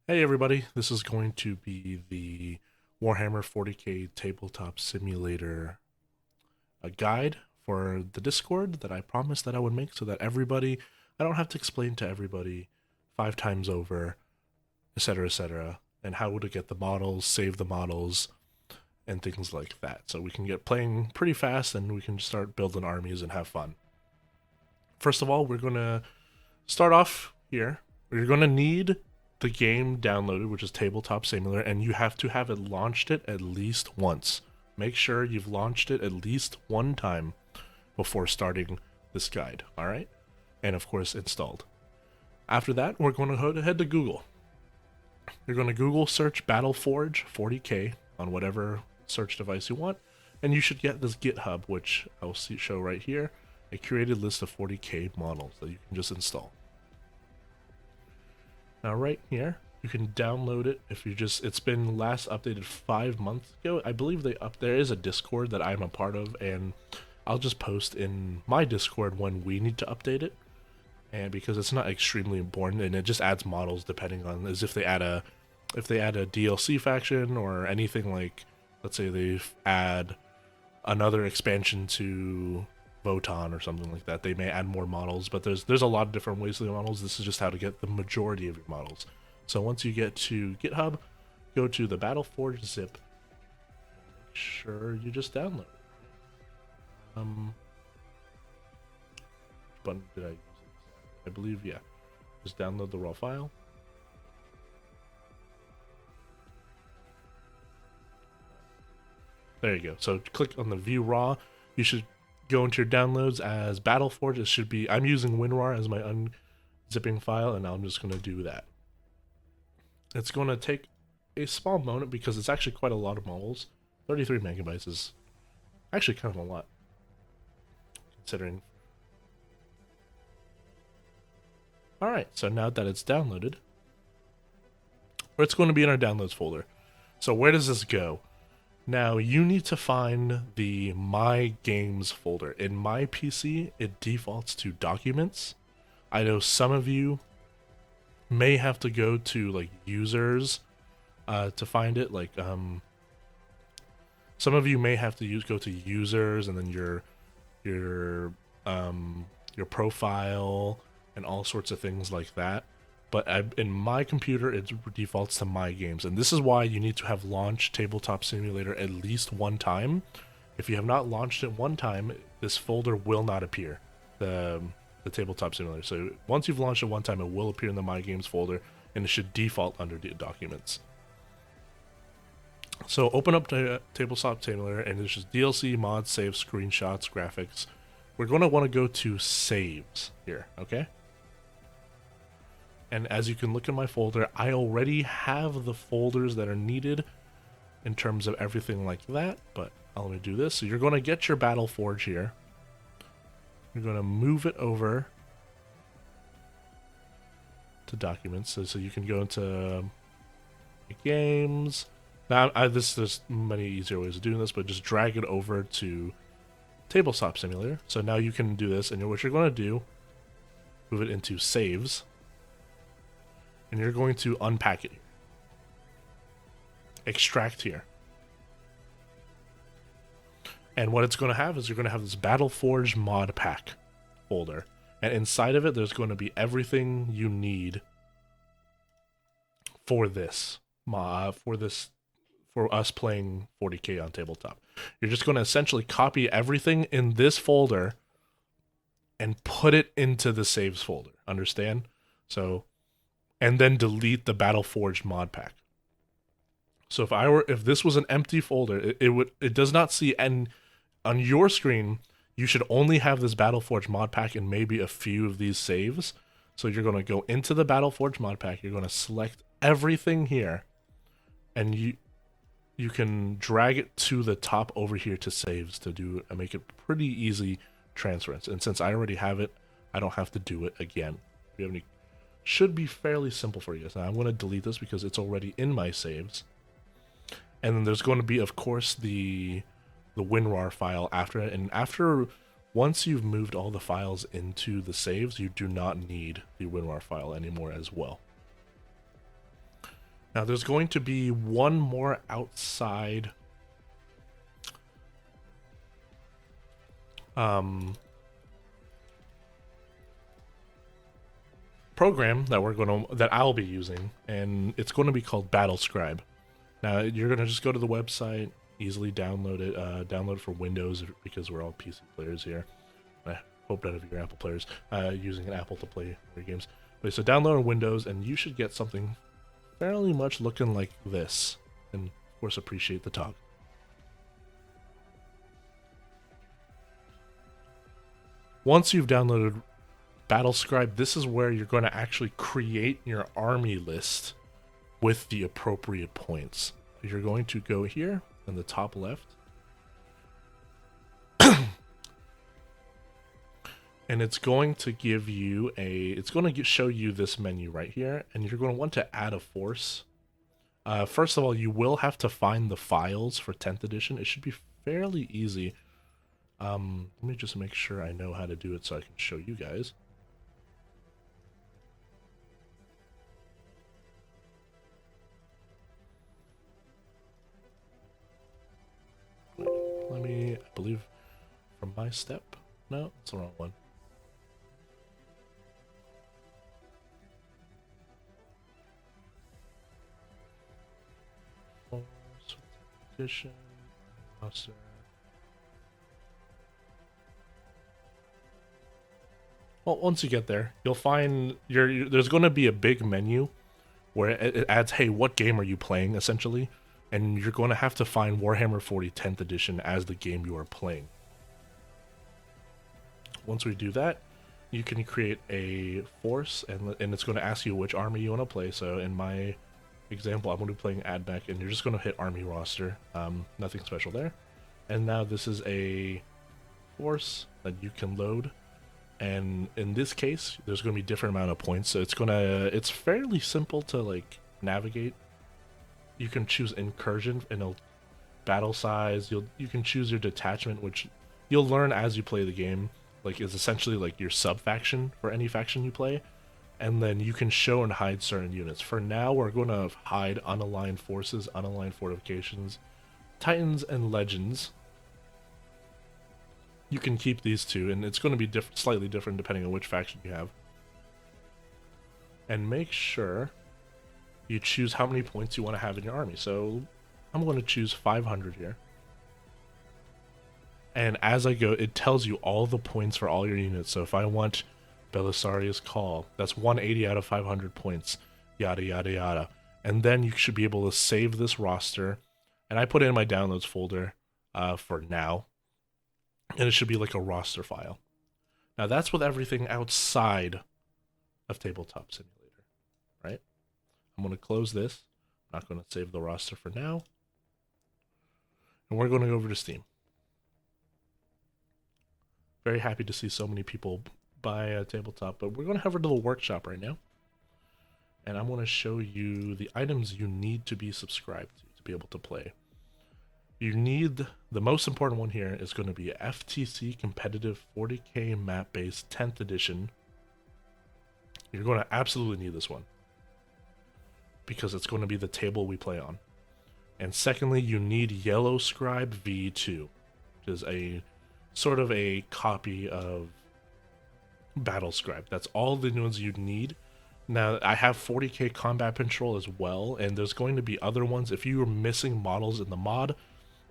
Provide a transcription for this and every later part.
Hey everybody, this is going to be the Warhammer 40k Tabletop Simulator guide for the Discord that I promised that I would make so that I don't have to explain to everybody 5 times over, etc., and how to get the models, save the models, and things like that. So we can get playing pretty fast and we can start building armies and have fun. First of all, we're going to start off here. You're going to need the game downloaded, which is Tabletop Simulator, and you have to have it launched it at least once. Make sure you've launched it at least one time before starting this guide, all right? And of course, installed. After that, we're going to head to Google. You're going to Google search Battleforge 40k on whatever search device you want, and you should get this GitHub, which I'll show right here, a curated list of 40k models that you can just install. Now right here, you can download it if you just, it's been last updated 5 months ago. I believe there is a Discord that I'm a part of, and I'll just post in my Discord when we need to update it. And because it's not extremely important, and it just adds models depending on as if they add a DLC faction or anything, like let's say they add another expansion to Voton or something like that. They may add more models, but there's a lot of different ways to the models. This is just how to get the majority of your models. So once you get to GitHub, go to the Battleforge zip. Make sure you just download it. Which button did I use? I believe, yeah. Just download the raw file. There you go. So click on the view raw. You should go into your downloads as Battleforge. It should be, I'm using WinRAR as my unzipping file, and I'm just going to do that. It's going to take a small moment because it's actually quite a lot of models. 33 megabytes is actually kind of a lot, considering. Alright, so now that it's downloaded, it's going to be in our downloads folder. So where does this go? Now, you need to find the My Games folder. In my PC, it defaults to Documents. I know some of you may have to go to, like, Users to find it. Like, some of you may have to go to Users and then your profile and all sorts of things like that. But in my computer, it defaults to My Games. And this is why you need to have launched Tabletop Simulator at least one time. If you have not launched it one time, this folder will not appear, the Tabletop Simulator. So once you've launched it one time, it will appear in the My Games folder, and it should default under Documents. So open up the Tabletop Simulator, and it's just DLC, mods, saves, screenshots, graphics. We're going to want to go to Saves here, okay? And as you can look in my folder, I already have the folders that are needed in terms of everything like that, but let me do this. So you're going to get your Battleforge here. You're going to move it over to Documents, so you can go into Games. Now, there's many easier ways of doing this, but just drag it over to Tabletop Simulator. So now you can do this, and what you're going to do, move it into Saves. And you're going to unpack it. Extract here. And what it's going to have is you're going to have this Battleforge mod pack folder. And inside of it, there's going to be everything you need for this. For us playing 40k on tabletop. You're just going to essentially copy everything in this folder and put it into the saves folder. Understand? So, and then delete the Battleforge mod pack. So if this was an empty folder, it does not see, and on your screen, you should only have this Battleforge mod pack and maybe a few of these saves. So you're going to go into the Battleforge mod pack, you're going to select everything here, and you can drag it to the top over here to saves to make it pretty easy transference. And since I already have it, I don't have to do it again. If you have any, should be fairly simple for you guys. Now I'm going to delete this because it's already in my saves. And then there's going to be, of course, the WinRAR file after it. And once you've moved all the files into the saves, you do not need the WinRAR file anymore as well. Now there's going to be one more outside program that I'll be using, and it's going to be called Battle Scribe. Now you're going to just go to the website, easily download it, download it for Windows because we're all PC players here. I hope none of you are Apple players using an Apple to play your games. Okay, so download on Windows, and you should get something fairly much looking like this. And of course, appreciate the talk. Once you've downloaded Battle Scribe, this is where you're going to actually create your army list with the appropriate points. You're going to go here in the top left, and it's going to give you show you this menu right here, and you're going to want to add a force. First of all, you will have to find the files for 10th edition. It should be fairly easy. Let me just make sure I know how to do it so I can show you guys. Let me, I believe, from my step. No, it's the wrong one. Edition, roster. Well, once you get there, you'll find there's going to be a big menu where it adds, hey, what game are you playing, essentially? And you're going to have to find Warhammer 40 10th edition as the game you are playing. Once we do that, you can create a force, and it's going to ask you which army you want to play. So in my example, I'm going to be playing Admech, and you're just going to hit army roster. Nothing special there. And now this is a force that you can load. And in this case, there's going to be different amount of points. So it's fairly simple to like navigate. You can choose incursion and a battle size. You can choose your detachment, which you'll learn as you play the game. Like is essentially like your sub faction for any faction you play. And then you can show and hide certain units. For now, we're going to hide unaligned forces, unaligned fortifications, titans, and legends. You can keep these two, and it's going to be slightly different depending on which faction you have. And make sure you choose how many points you want to have in your army. So I'm going to choose 500 here. And as I go, it tells you all the points for all your units. So if I want Belisarius Call, that's 180 out of 500 points, yada yada yada. And then you should be able to save this roster, and I put it in my downloads folder for now, and it should be like a roster file. Now that's with everything outside of Tabletop Simulator, right? I'm going to close this. I'm not going to save the roster for now, and we're going to go over to Steam. Very happy to see so many people buy a tabletop, but we're going to head over to the workshop right now, and I'm going to show you the items you need to be subscribed to be able to play. You need, the most important one here is going to be FTC competitive 40k map based 10th edition. You're going to absolutely need this one because it's going to be the table we play on. And secondly, you need Yellow Scribe V2, which is a sort of a copy of Battle Scribe. That's all the ones you'd need. Now, I have 40k combat control as well, and there's going to be other ones. If you are missing models in the mod,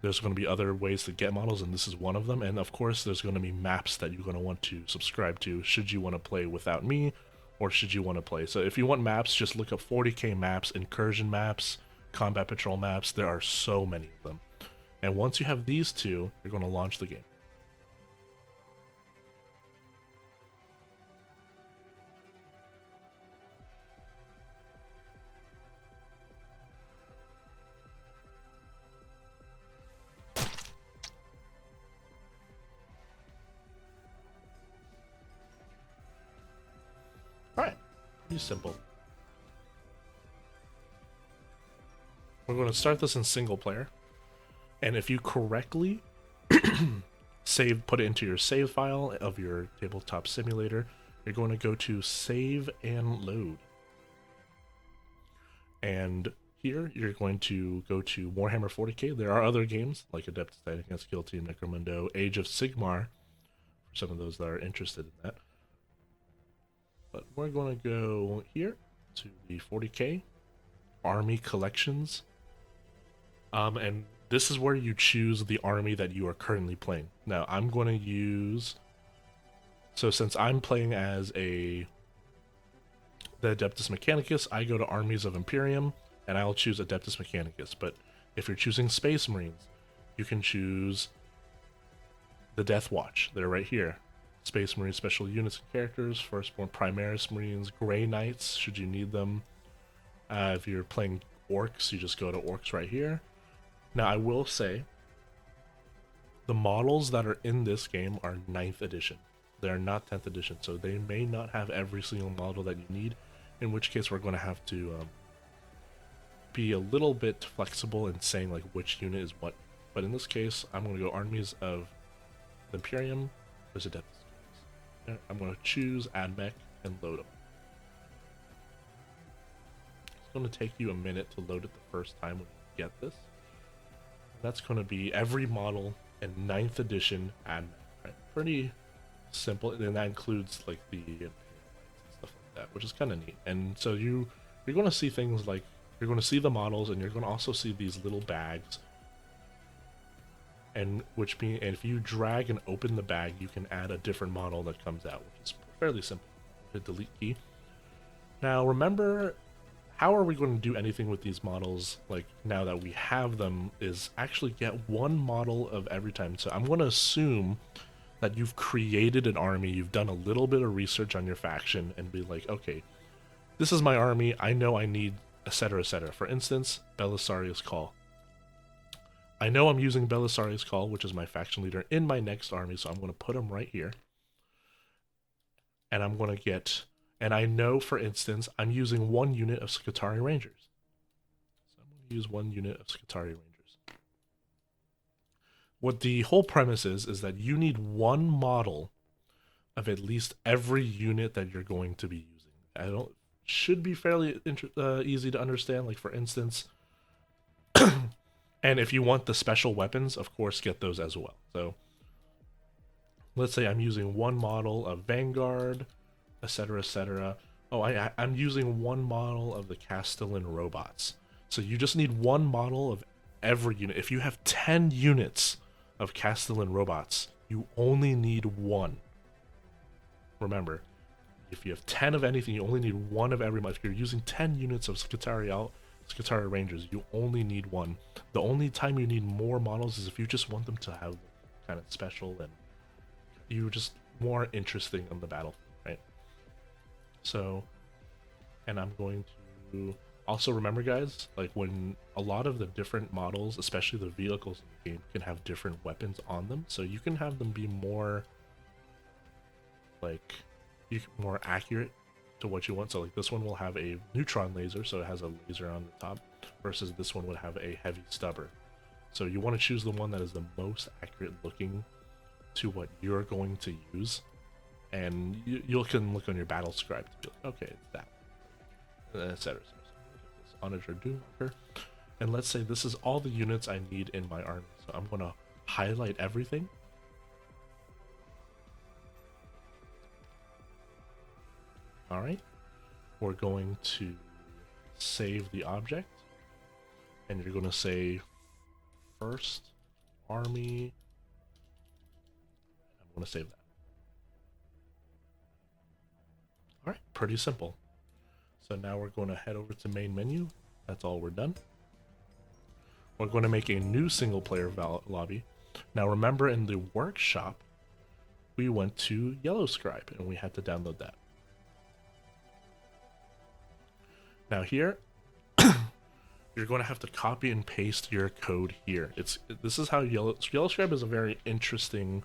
there's going to be other ways to get models, and this is one of them. And of course, there's going to be maps that you're going to want to subscribe to should you want to play without me, or should you want to play. So if you want maps, just look up 40k maps, incursion maps, combat patrol maps. There are so many of them. And once you have these two, you're going to launch the game. Alright, pretty simple. We're going to start this in single player, and if you correctly put it into your save file of your tabletop simulator, you're going to go to save and load. And here, you're going to go to Warhammer 40k. There are other games like Adeptus Titanicus, Guilty, Necromundo, Age of Sigmar, for some of those that are interested in that. But we're going to go here to the 40k Army Collections. And this is where you choose the army that you are currently playing. Now, I'm going to use... So since I'm playing as the Adeptus Mechanicus, I go to Armies of Imperium, and I'll choose Adeptus Mechanicus. But if you're choosing Space Marines, you can choose the Death Watch. They're right here. Space Marine Special Units and Characters, Firstborn Primaris Marines, Grey Knights, should you need them. If you're playing Orcs, you just go to Orcs right here. Now, I will say, the models that are in this game are 9th edition. They're not 10th edition, so they may not have every single model that you need, in which case we're going to have to be a little bit flexible in saying like which unit is what. But in this case, I'm going to go Armies of the Imperium. There's Adeptus. I'm going to choose Add Mech and load them. It's going to take you a minute to load it the first time when you get this. That's going to be every model in 9th edition Add Mech. Right? Pretty simple, and that includes like the Imperial Knights and stuff like that, which is kind of neat. And so you're going to see things like, you're going to see the models, and you're going to also see these little bags. And if you drag and open the bag, you can add a different model that comes out, which is fairly simple. Hit delete key. Now remember, how are we going to do anything with these models, like now that we have them, is actually get one model of every time. So I'm going to assume that you've created an army, you've done a little bit of research on your faction, and be like, okay, this is my army, I know I need, etc., etc. For instance, Belisarius Call. I know I'm using Belisarius Call, which is my faction leader, in my next army, so I'm going to put him right here. And I'm going to get... And I know, for instance, I'm using 1 unit of Skitarii Rangers. So I'm going to use 1 unit of Skitarii Rangers. What the whole premise is that you need 1 model of at least every unit that you're going to be using. Should be fairly easy to understand. Like, for instance... And if you want the special weapons, of course, get those as well. So let's say I'm using 1 model of Vanguard, etc., etc. Oh, I'm using 1 model of the Castellan robots. So you just need 1 model of every unit. If you have 10 units of Castellan robots, you only need 1. Remember, if you have 10 of anything, you only need 1 of every model. If you're using 10 units of Skitarii Rangers, you only need 1. The only time you need more models is if you just want them to have kind of special and you're just more interesting on the battlefield, right? So, and I'm going to also remember, guys, like when a lot of the different models, especially the vehicles in the game, can have different weapons on them, so you can have them be more more accurate to what you want. So like this one will have a neutron laser, so it has a laser on the top, versus this one would have a heavy stubber. So you want to choose the one that is the most accurate looking to what you're going to use, and you can look on your battle scribe to be like, okay, it's that, etc. Onager Doom marker, and let's say this is all the units I need in my army. So I'm going to highlight everything. Alright, we're going to save the object, and you're going to say first army. I'm going to save that. Alright, pretty simple. So now we're going to head over to main menu. That's all we're done. We're going to make a new single player lobby. Now remember, in the workshop, we went to Yellow Scribe and we had to download that. Now here, you're going to have to copy and paste your code here. This is how Yellow Scribe is a very interesting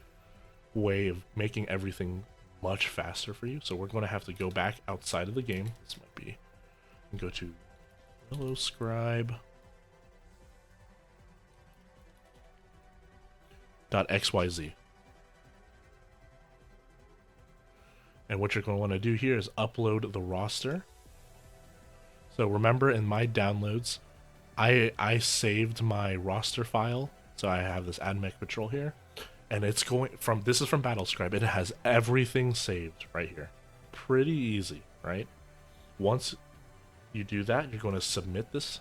way of making everything much faster for you. So we're going to have to go back outside of the game. This might be, and go to Yellow Scribe .xyz. And what you're going to want to do here is upload the roster. So remember, in my downloads, I saved my roster file, so I have this add mech patrol here, and it's going from this is from Battlescribe. It has everything saved right here. Pretty easy, right? Once you do that, you're going to submit this,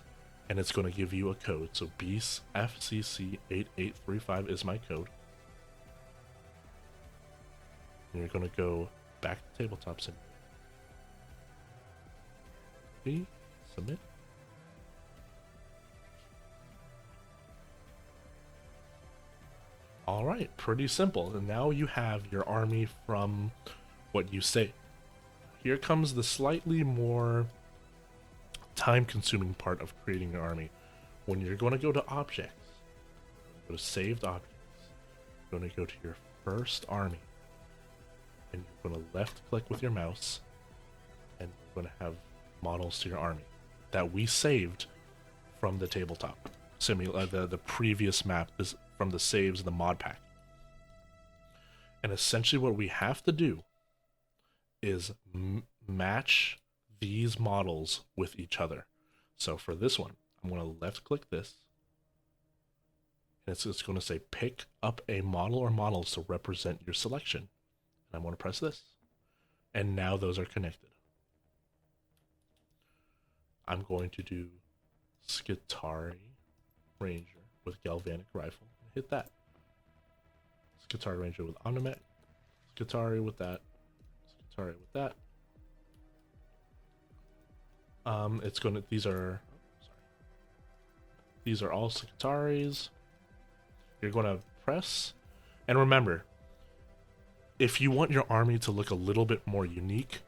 and it's going to give you a code. So BFCC8835 is my code. And you're going to go back to Tabletop Simulator. Submit. Alright, pretty simple. And now you have your army from what you say. Here comes the slightly more time-consuming part of creating your army. When you're going to go to Objects, go to Saved Objects, you're going to go to your first army, and you're going to left-click with your mouse, and you're going to have models to your army that we saved from the tabletop the previous map is from the saves in the mod pack. And essentially what we have to do is match these models with each other. So for this one, I'm going to left click this, and it's going to say pick up a model or models to represent your selection. And I'm going to press this, and now those are connected. I'm going to do Skitarii Ranger with Galvanic Rifle. Hit that. Skitarii Ranger with Omnimet. Skitarii with that. Skitarii with that. It's gonna. These are all Skitariis. You're gonna press, and remember, if you want your army to look a little bit more unique,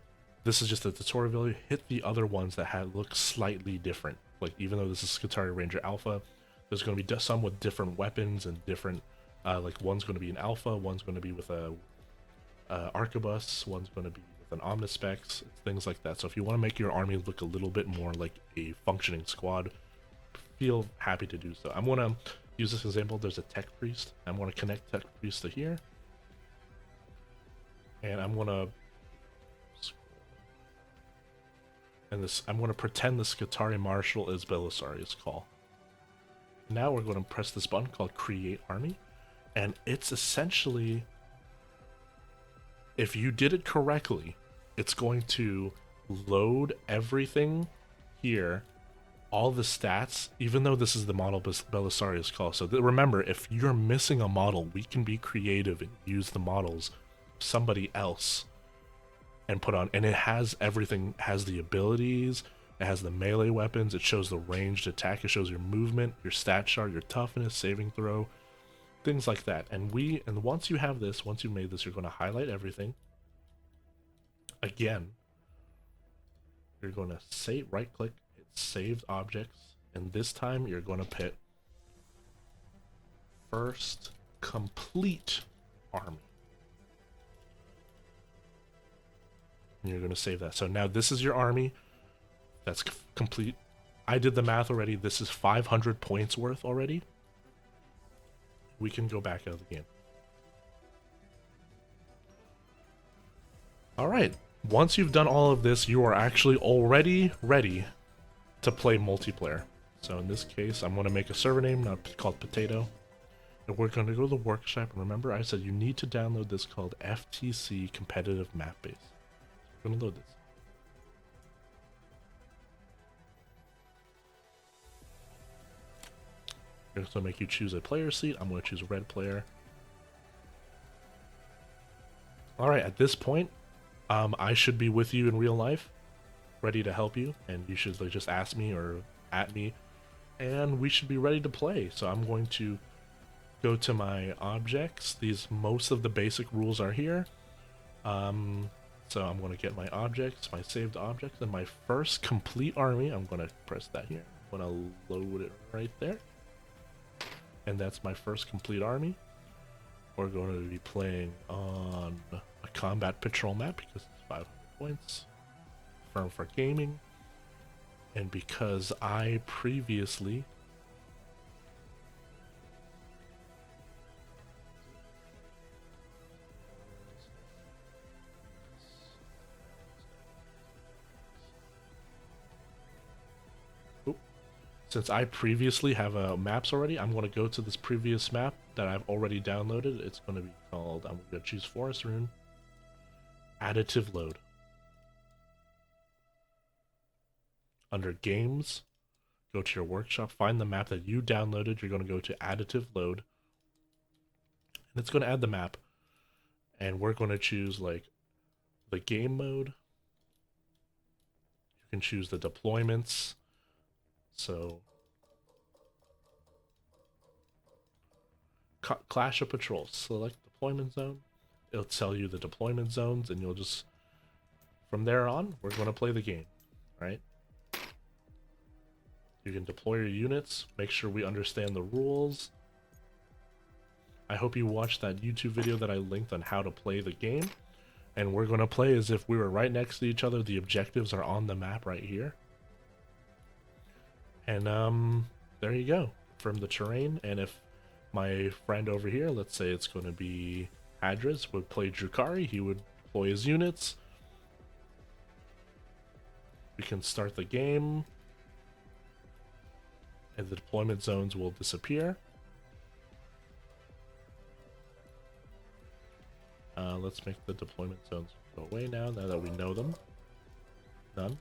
this is just a tutorial video. Hit the other ones that look slightly different. Like, even though this is Skitarii Ranger Alpha, there's going to be some with different weapons and different, like one's going to be an Alpha, one's going to be with a Arquebus, one's going to be with an Omnispecs, things like that. So if you want to make your army look a little bit more like a functioning squad, feel happy to do so. I'm going to use this example. There's a Tech Priest. I'm going to connect Tech Priest to here. And I'm going to... And this, I'm going to pretend the Skitarii Marshal is Belisarius' call. Now we're going to press this button called Create Army, and it's essentially, if you did it correctly, it's going to load everything here, all the stats, even though this is the model Belisarius' call. So remember, if you're missing a model, we can be creative and use the models of somebody else and put on, and it has everything, has the abilities, it has the melee weapons, it shows the ranged attack, it shows your movement, your stat chart, your toughness, saving throw, things like that. And once you have this, once you've made this, you're going to highlight everything. Again, you're going to say right click, hit saved objects, and this time you're going to put first complete army. And you're going to save that. So now this is your army. That's complete. I did the math already. This is 500 points worth already. We can go back out of the game. Alright. Once you've done all of this, you are actually already ready to play multiplayer. So in this case, I'm going to make a server name called Potato. And we're going to go to the workshop. And remember, I said you need to download this called FTC Competitive Map Base. So we're going to load this. It's going to make you choose a player seat. I'm going to choose a red player. Alright, at this point, I should be with you in real life, ready to help you, and you should just ask me or at me, and we should be ready to play. So I'm going to go to my objects. Most of the basic rules are here. So I'm going to get my objects, my saved objects, and my first complete army. I'm going to press that here. I'm going to load it right there. And that's my first complete army. We're going to be playing on a combat patrol map because it's 500 points. Firm for gaming. And because I previously Since I previously have maps already, I'm going to go to this previous map that I've already downloaded. It's going to be called, I'm going to choose Forest Rune, Additive Load. Under Games, go to your workshop, find the map that you downloaded. You're going to go to Additive Load, and it's going to add the map. And we're going to choose like the game mode. You can choose the deployments. So Clash of Patrols, select deployment zone. It'll tell you the deployment zones, and you'll just, from there on, we're going to play the game, right? You can deploy your units, make sure we understand the rules. I hope you watched that YouTube video that I linked on how to play the game. And we're going to play as if we were right next to each other. The objectives are on the map right here. And there you go, from the terrain. And if my friend over here, let's say it's going to be Hadris, would play Drukari, he would deploy his units. We can start the game, and the deployment zones will disappear. Let's make the deployment zones go away now that we know them. Done.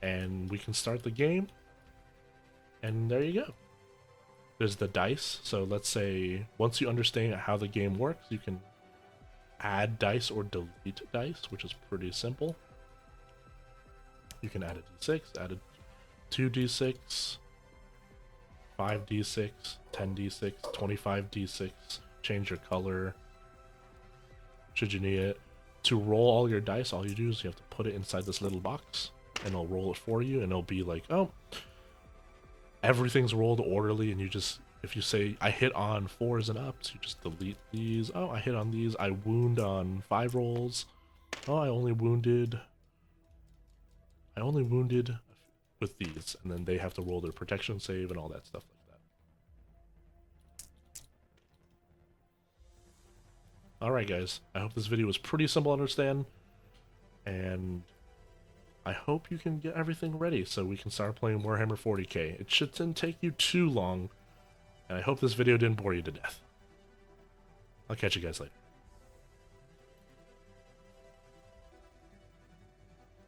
And we can start the game. And there you go. There's the dice. So let's say once you understand how the game works, you can add dice or delete dice, which is pretty simple. You can add a d6, add a 2d6, 5d6, 10d6, 25d6, change your color should you need it. To roll all your dice, all you do is you have to put it inside this little box, and it'll roll it for you, and it'll be like, oh, everything's rolled orderly, and you just, if you say, I hit on 4s and ups, you just delete these. Oh, I hit on these. I wound on 5 rolls. Oh, I only wounded with these, and then they have to roll their protection save and all that stuff like that. Alright guys, I hope this video was pretty simple to understand, and I hope you can get everything ready so we can start playing Warhammer 40k. It shouldn't take you too long, and I hope this video didn't bore you to death. I'll catch you guys later.